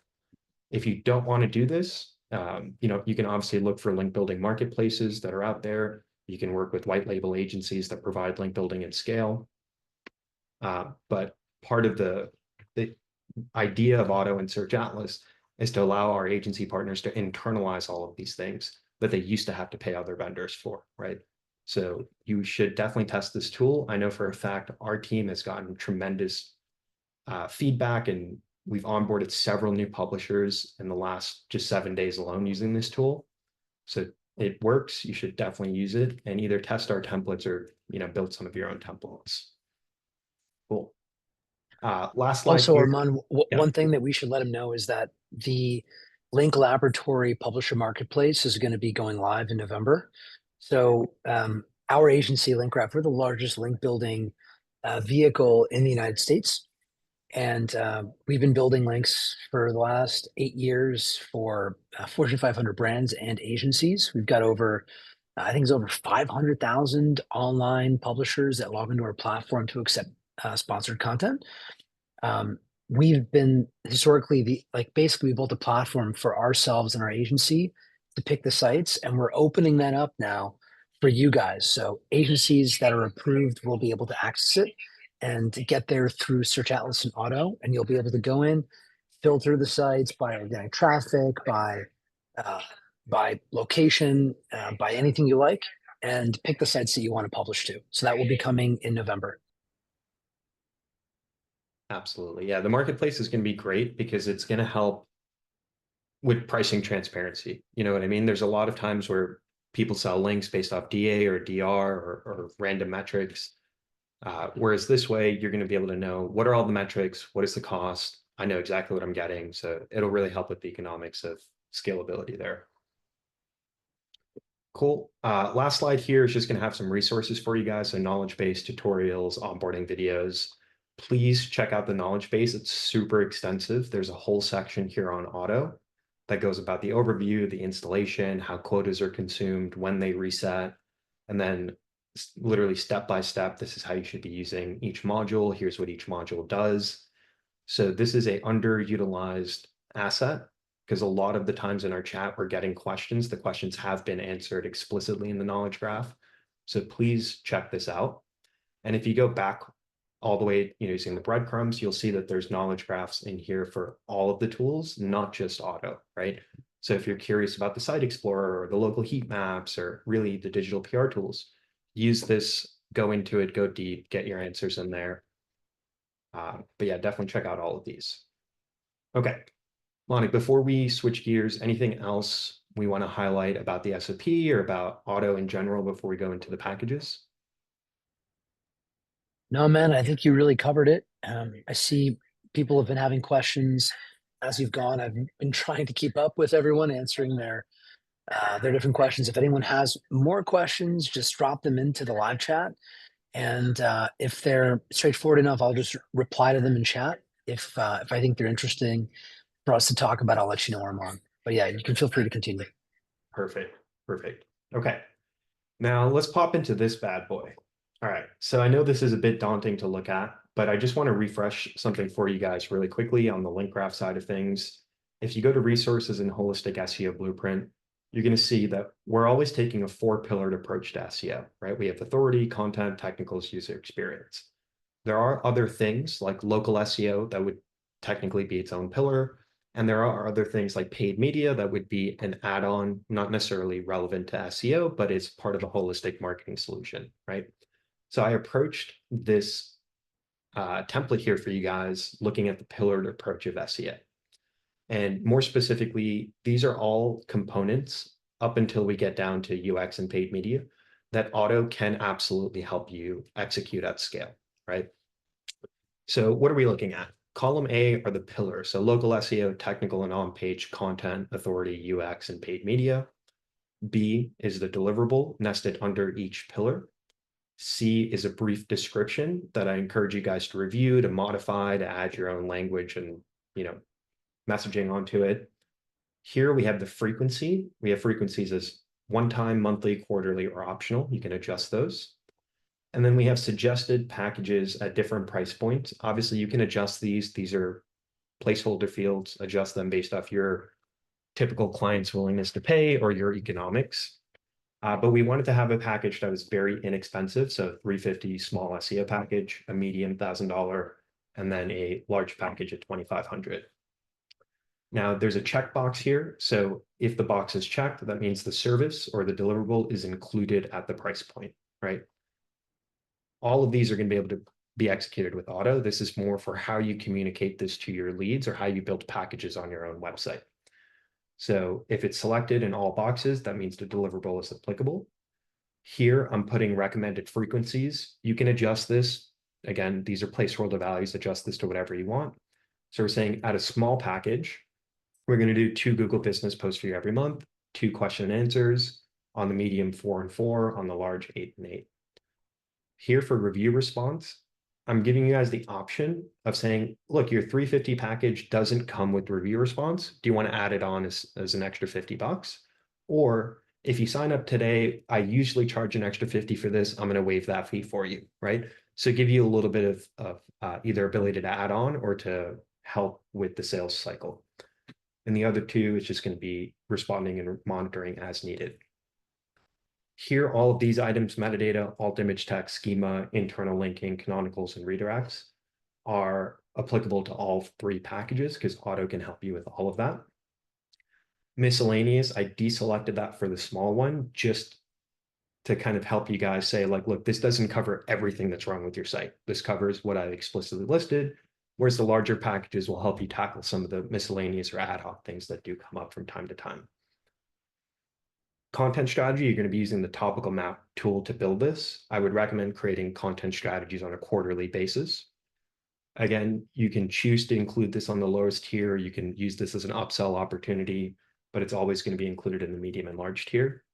If you don't want to do this, you can obviously look for link building marketplaces that are out there. You can work with white label agencies that provide link building at scale. But part of the idea of Auto and Search Atlas is to allow our agency partners to internalize all of these things that they used to have to pay other vendors for, right? So you should definitely test this tool. I know for a fact our team has gotten tremendous feedback, and we've onboarded several new publishers in the last just 7 days alone using this tool. So it works. You should definitely use it and either test our templates or build some of your own templates. Cool. Last slide Also, here. Armand, Yeah, one thing that we should let them know is that the Link Laboratory Publisher Marketplace is going to be going live in November. So our agency, LinkGraph, we're the largest link building vehicle in the United States. And we've been building links for the last 8 years for Fortune 500 brands and agencies. We've got I think it's over 500,000 online publishers that log into our platform to accept sponsored content. We've been historically basically we built a platform for ourselves and our agency to pick the sites, and we're opening that up now for you guys. So agencies that are approved will be able to access it and get there through Search Atlas and Auto, and you'll be able to go in, filter the sites by organic traffic, uh, by location, by anything you like, and pick the sites that you want to publish to. So that will be coming in November. absolutely. Yeah, the marketplace is going to be great because it's going to help with pricing transparency. You know what I mean? There's a lot of times where people sell links based off DA or DR or random metrics. Whereas this way, you're going to be able to know what are all the metrics, what is the cost. I know exactly what I'm getting. So it'll really help with the economics of scalability there. Cool. Last slide here is just going to have some resources for you guys. So knowledge base, tutorials, onboarding videos. Please check out the knowledge base. It's super extensive. There's a whole section here on Auto that goes about the overview, the installation, how quotas are consumed, when they reset, and then literally step by step, this is how you should be using each module. Here's what each module does. So this is a underutilized asset because a lot of the times in our chat, we're getting questions. The questions have been answered explicitly in the knowledge graph. So please check this out. And if you go back all the way, using the breadcrumbs, you'll see that there's knowledge graphs in here for all of the tools, not just Auto, right? So if you're curious about the Site Explorer or the local heat maps or really the digital PR tools, use this, go into it, go deep, get your answers in there. But yeah, definitely check out all of these. Okay, Lonnie, before we switch gears, anything else we want to highlight about the SOP or about Auto in general before we go into the packages? No, man, I think you really covered it. I see people have been having questions as you've gone. I've been trying to keep up with everyone answering their different questions. If anyone has more questions, just drop them into the live chat. And if they're straightforward enough, I'll just reply to them in chat. If I think they're interesting for us to talk about, I'll let you know, Armand. But yeah, you can feel free to continue. Perfect. Perfect. Okay. Now let's pop into this bad boy. All right. So I know this is a bit daunting to look at, but I just want to refresh something for you guys really quickly on the link graph side of things. If you go to resources and holistic SEO blueprint, you're going to see that we're always taking a four-pillared approach to SEO, right? We have authority, content, technicals, user experience. There are other things like local SEO that would technically be its own pillar. And there are other things like paid media that would be an add-on, not necessarily relevant to SEO, but it's part of a holistic marketing solution, right? So I approached this template here for you guys looking at the pillared approach of SEO. And more specifically, these are all components up until we get down to UX and paid media that auto can absolutely help you execute at scale, right? So what are we looking at? Column A are the pillars. So local SEO, technical and on-page content, authority, UX, and paid media. B is the deliverable nested under each pillar. C is a brief description that I encourage you guys to review, to modify, to add your own language and, messaging onto it. Here we have the frequency. We have frequencies as one time, monthly, quarterly, or optional. You can adjust those. And then we have suggested packages at different price points. Obviously, you can adjust these. These are placeholder fields, adjust them based off your typical client's willingness to pay or your economics. But we wanted to have a package that was very inexpensive. So 350 small SEO package, a medium $1,000, and then a large package at 2,500. Now there's a checkbox here. So if the box is checked, that means the service or the deliverable is included at the price point, right? All of these are going to be able to be executed with auto. This is more for how you communicate this to your leads or how you build packages on your own website. So if it's selected in all boxes, that means the deliverable is applicable. Here, I'm putting recommended frequencies. You can adjust this. Again, these are placeholder values. Adjust this to whatever you want. So we're saying at a small package, we're going to do 2 Google Business posts for you every month, 2 question and answers, on the medium 4 and 4, on the large 8 and 8. Here for review response, I'm giving you guys the option of saying, look, your 350 package doesn't come with review response. Do you want to add it on as an extra $50? Or if you sign up today, I usually charge an extra 50 for this. I'm going to waive that fee for you, right? So give you a little bit of either ability to add on or to help with the sales cycle. And the other 2 is just going to be responding and monitoring as needed. Here, all of these items, metadata, alt image text, schema, internal linking, canonicals, and redirects are applicable to all 3 packages because auto can help you with all of that. Miscellaneous, I deselected that for the small one just to kind of help you guys say, like, look, this doesn't cover everything that's wrong with your site. This covers what I explicitly listed, whereas the larger packages will help you tackle some of the miscellaneous or ad hoc things that do come up from time to time. Content strategy, you're going to be using the topical map tool to build this. I would recommend creating content strategies on a quarterly basis. Again, you can choose to include this on the lowest tier. You can use this as an upsell opportunity, but it's always going to be included in the medium and large tier.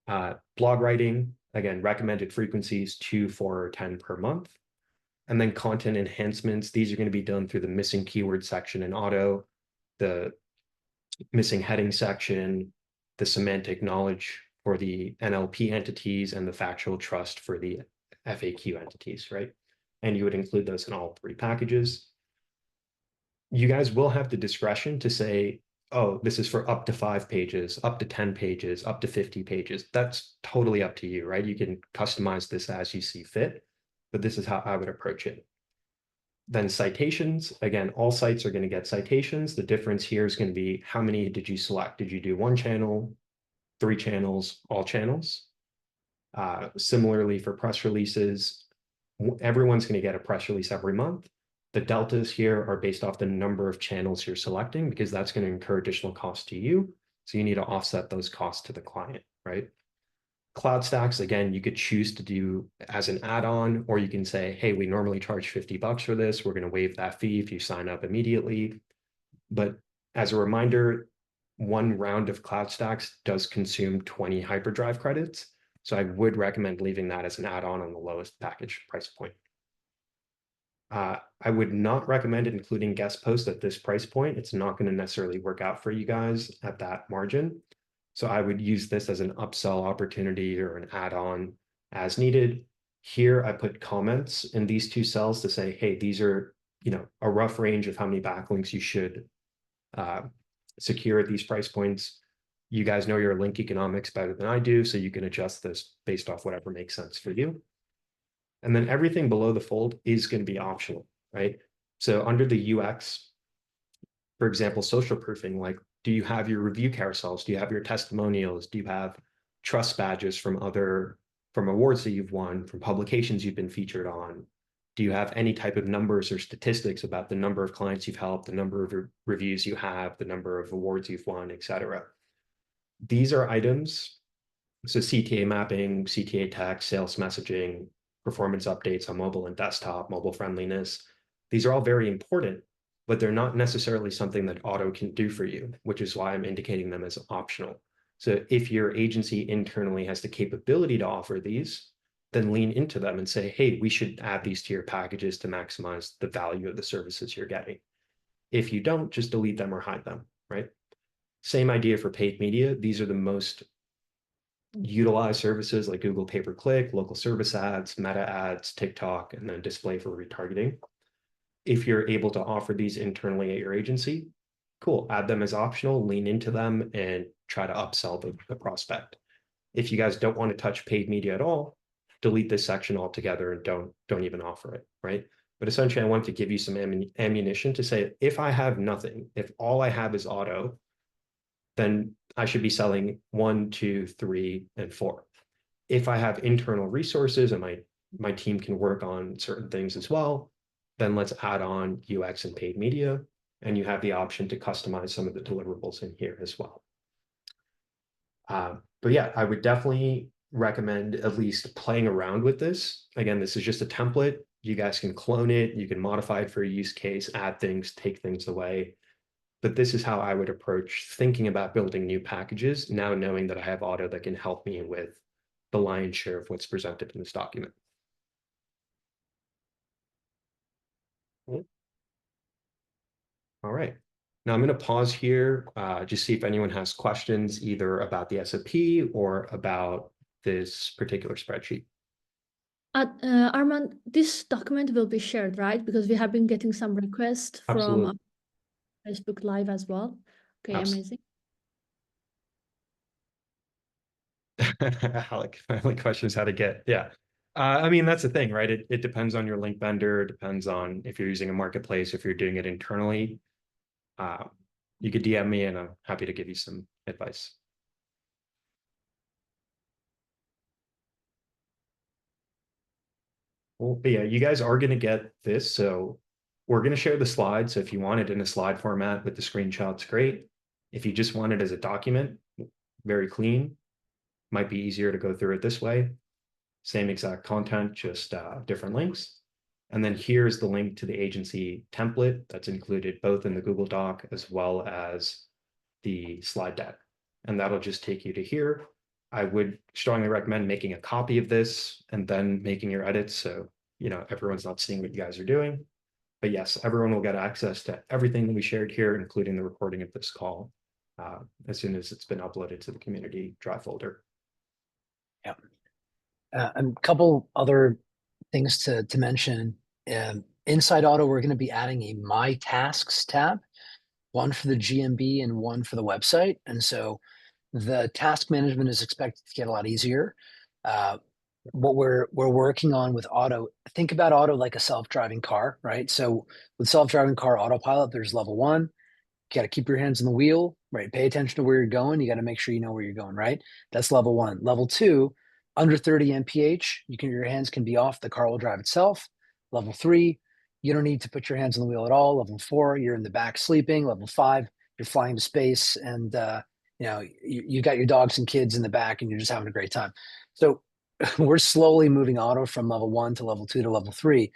Blog writing, again, recommended frequencies 2, 4, or 10 per month. And then content enhancements. These are going to be done through the missing keyword section in auto, the missing heading section, the semantic knowledge for the NLP entities, and the factual trust for the FAQ entities, right? And you would include those in all 3 packages. You guys will have the discretion to say, oh, this is for up to 5 pages, up to 10 pages, up to 50 pages. That's totally up to you, right? You can customize this as you see fit, but this is how I would approach it. Then citations, again, all sites are going to get citations. The difference here is going to be how many did you select? Did you do 1 channel, 3 channels, all channels? Similarly for press releases, everyone's going to get a press release every month. The deltas here are based off the number of channels you're selecting because that's going to incur additional costs to you. So you need to offset those costs to the client, right? Cloud Stacks, again, you could choose to do as an add-on, or you can say, hey, we normally charge $50 for this. We're going to waive that fee if you sign up immediately. But as a reminder, 1 round of Cloud Stacks does consume 20 hyperdrive credits. So I would recommend leaving that as an add-on on the lowest package price point. I would not recommend including guest posts at this price point. It's not going to necessarily work out for you guys at that margin. So I would use this as an upsell opportunity or an add-on as needed. Here, I put comments in these 2 cells to say, hey, these are, a rough range of how many backlinks you should secure at these price points. You guys know your link economics better than I do, so you can adjust this based off whatever makes sense for you. And then everything below the fold is going to be optional, right? So under the UX, for example, social proofing, like, do you have your review carousels? Do you have your testimonials? Do you have trust badges from awards that you've won, from publications you've been featured on? Do you have any type of numbers or statistics about the number of clients you've helped, the number of reviews you have, the number of awards you've won, et cetera? These are items. So CTA mapping, CTA text, sales messaging, performance updates on mobile and desktop, mobile friendliness. These are all very important, but they're not necessarily something that auto can do for you, which is why I'm indicating them as optional. So if your agency internally has the capability to offer these, then lean into them and say, hey, we should add these to your packages to maximize the value of the services you're getting. If you don't, just delete them or hide them, right? Same idea for paid media. These are the most utilized services like Google pay-per-click, local service ads, meta ads, TikTok, and then display for retargeting. If you're able to offer these internally at your agency, cool, add them as optional, lean into them, and try to upsell the prospect. If you guys don't want to touch paid media at all, delete this section altogether and don't even offer it, right? But essentially, I want to give you some ammunition to say, if I have nothing, if all I have is auto, then I should be selling 1, 2, 3, and 4. If I have internal resources and my team can work on certain things as well, then let's add on UX and paid media, and you have the option to customize some of the deliverables in here as well. But yeah, I would definitely recommend at least playing around with this. Again, this is just a template. You guys can clone it, you can modify it for a use case, add things, take things away. But this is how I would approach thinking about building new packages, now knowing that I have auto that can help me with the lion's share of what's presented in this document. All right. Now I'm going to pause here, just see if anyone has questions either about the SOP or about this particular spreadsheet. Armand, this document will be shared, right? Because we have been getting some requests from Absolutely. Facebook Live as well. Okay, amazing. Alec, my only question is how to get, yeah. I mean, that's the thing, right? It depends on your link vendor, it depends on if you're using a marketplace, if you're doing it internally. You could DM me and I'm happy to give you some advice. Well, but yeah, you guys are going to get this. So we're going to share the slides. So if you want it in a slide format with the screenshots, great. If you just want it as a document, very clean, might be easier to go through it this way. Same exact content, just different links. And then here's the link to the agency template that's included both in the Google Doc as well as the slide deck. And that'll just take you to here. I would strongly recommend making a copy of this and then making your edits. So, everyone's not seeing what you guys are doing. But yes, everyone will get access to everything that we shared here, including the recording of this call, as soon as it's been uploaded to the community drive folder. Yeah. And a couple other things to mention. Inside Auto, we're going to be adding a My Tasks tab, one for the GMB and one for the website. And so the task management is expected to get a lot easier. What we're working on with Auto, think about Auto like a self-driving car, right? So with self-driving car autopilot, there's level 1. You got to keep your hands on the wheel, right? Pay attention to where you're going. You got to make sure you know where you're going, right? That's level 1. Level 2, under 30 mph, your hands can be off. The car will drive itself. Level 3, you don't need to put your hands on the wheel at all. Level 4, you're in the back sleeping. Level 5, you're flying to space, and you got your dogs and kids in the back, and you're just having a great time. So we're slowly moving Auto from level 1 to level 2 to level 3,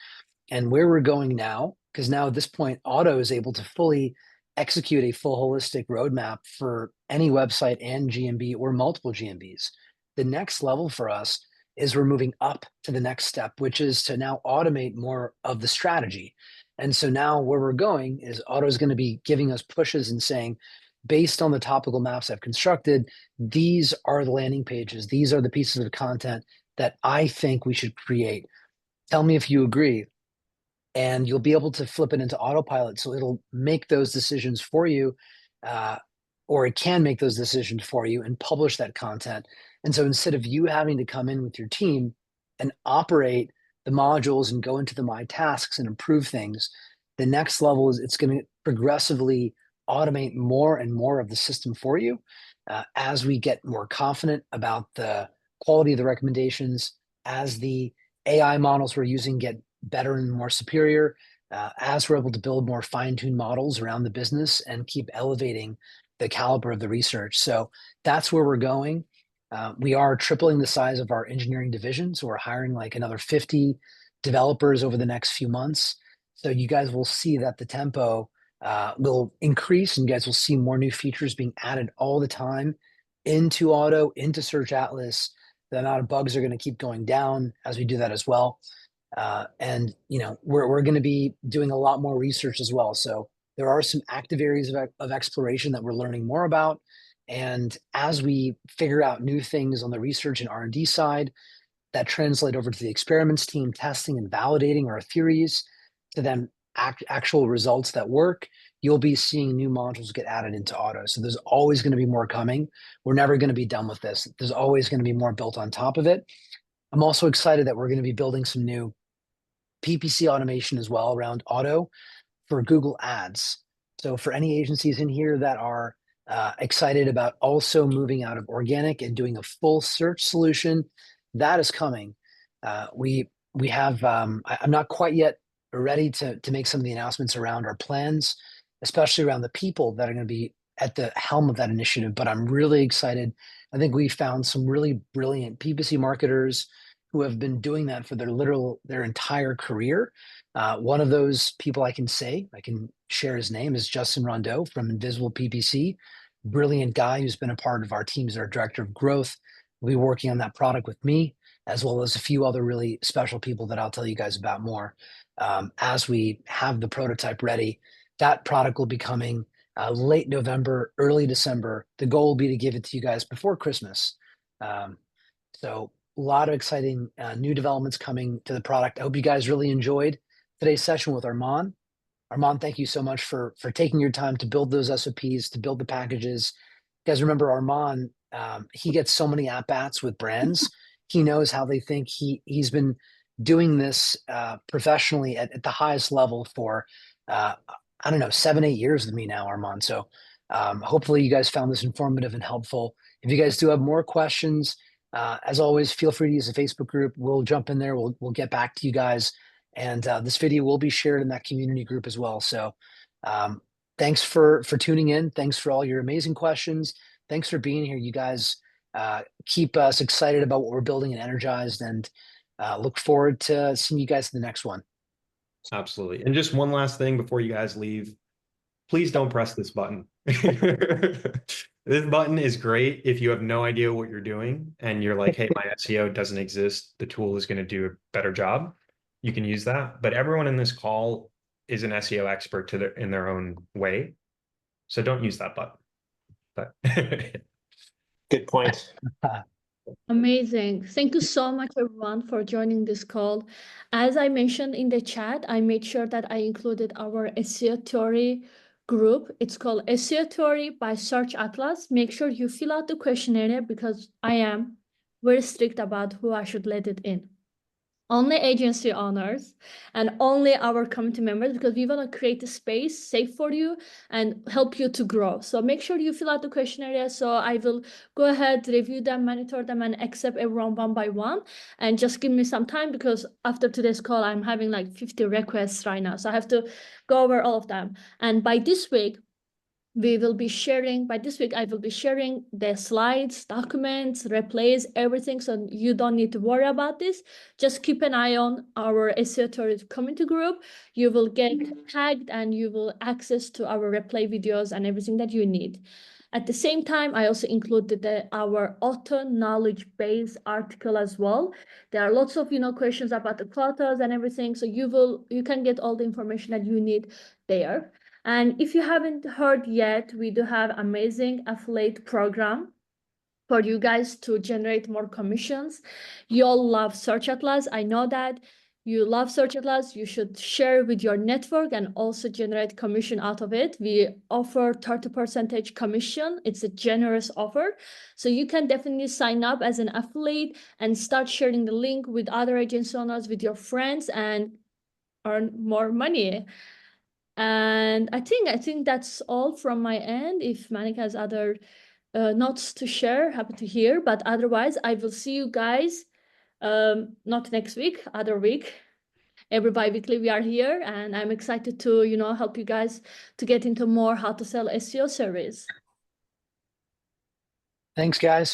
and where we're going now, because now at this point, Auto is able to fully execute a full holistic roadmap for any website and GMB or multiple GMBs. The next level for us is we're moving up to the next step, which is to now automate more of the strategy. And so now where we're going is Auto is going to be giving us pushes and saying, based on the topical maps I've constructed, these are the landing pages. These are the pieces of content that I think we should create. Tell me if you agree. And you'll be able to flip it into autopilot. So it'll make those decisions for you or it can make those decisions for you and publish that content. And so instead of you having to come in with your team and operate the modules and go into the My Tasks and improve things, the next level is it's going to progressively automate more and more of the system for you as we get more confident about the quality of the recommendations, as the AI models we're using get better and more superior, as we're able to build more fine-tuned models around the business and keep elevating the caliber of the research. So that's where we're going. We are tripling the size of our engineering division. So we're hiring like another 50 developers over the next few months. So you guys will see that the tempo will increase, and you guys will see more new features being added all the time into Auto, into Search Atlas. The amount of bugs are going to keep going down as we do that as well. And we're going to be doing a lot more research as well. So there are some active areas of exploration that we're learning more about. And as we figure out new things on the research and R&D side that translate over to the experiments team, testing and validating our theories to then actual results that work, you'll be seeing new modules get added into Auto. So there's always going to be more coming. We're never going to be done with this. There's always going to be more built on top of it. I'm also excited that we're going to be building some new PPC automation as well around Auto for Google Ads. So for any agencies in here that are excited about also moving out of organic and doing a full search solution, that is coming. We have, I'm not quite yet ready to make some of the announcements around our plans, especially around the people that are going to be at the helm of that initiative, but I'm really excited. I think we found some really brilliant PPC marketers who have been doing that for their entire career. One of those people I can share his name, is Justin Rondeau from Invisible PPC. Brilliant guy who's been a part of our teams, our director of growth. Will be working on that product with me, as well as a few other really special people that I'll tell you guys about more as we have the prototype ready. That product will be coming late November, early December. The goal will be to give it to you guys before Christmas. So a lot of exciting new developments coming to the product. I hope you guys really enjoyed today's session with Armand. Armand, thank you so much for taking your time to build those SOPs, to build the packages. You guys remember Armand, he gets so many at-bats with brands. He knows how they think. He's been doing this professionally at the highest level for, 7-8 years with me now, Armand. So hopefully you guys found this informative and helpful. If you guys do have more questions, as always, feel free to use the Facebook group. We'll jump in there. We'll get back to you guys. And this video will be shared in that community group as well. So thanks for tuning in. Thanks for all your amazing questions. Thanks for being here. You guys keep us excited about what we're building and energized, and look forward to seeing you guys in the next one. Absolutely. And just one last thing before you guys leave, please don't press this button. This button is great if you have no idea what you're doing and you're like, hey, my SEO doesn't exist. The tool is going to do a better job. You can use that. But everyone in this call is an SEO expert in their own way. So don't use that button. But good point. Amazing. Thank you so much, everyone, for joining this call. As I mentioned in the chat, I made sure that I included our SEO Theory group. It's called SEO Theory by Search Atlas. Make sure you fill out the questionnaire because I am very strict about who I should let it in. Only agency owners and only our community members, because we want to create a space safe for you and help you to grow. So make sure you fill out the questionnaire. So I will go ahead, review them, monitor them, and accept everyone one by one. And just give me some time, because after today's call, I'm having like 50 requests right now. So I have to go over all of them. And by this week, I will be sharing the slides, documents, replays, everything. So you don't need to worry about this. Just keep an eye on our SEO Theory community group. You will get tagged and you will access to our replay videos and everything that you need. At the same time, I also included our auto knowledge base article as well. There are lots of questions about the quotas and everything. So you can get all the information that you need there. And if you haven't heard yet, we do have amazing affiliate program for you guys to generate more commissions. You all love Search Atlas. I know that. you love Search Atlas, you should share with your network and also generate commission out of it. We offer 30% commission. It's a generous offer. So you can definitely sign up as an affiliate and start sharing the link with other agency owners, with your friends, and earn more money. And I think that's all from my end. If Manik has other notes to share, happy to hear. But otherwise, I will see you guys not next week, other week. Every bi-weekly we are here, and I'm excited to help you guys to get into more how to sell SEO series. Thanks, guys.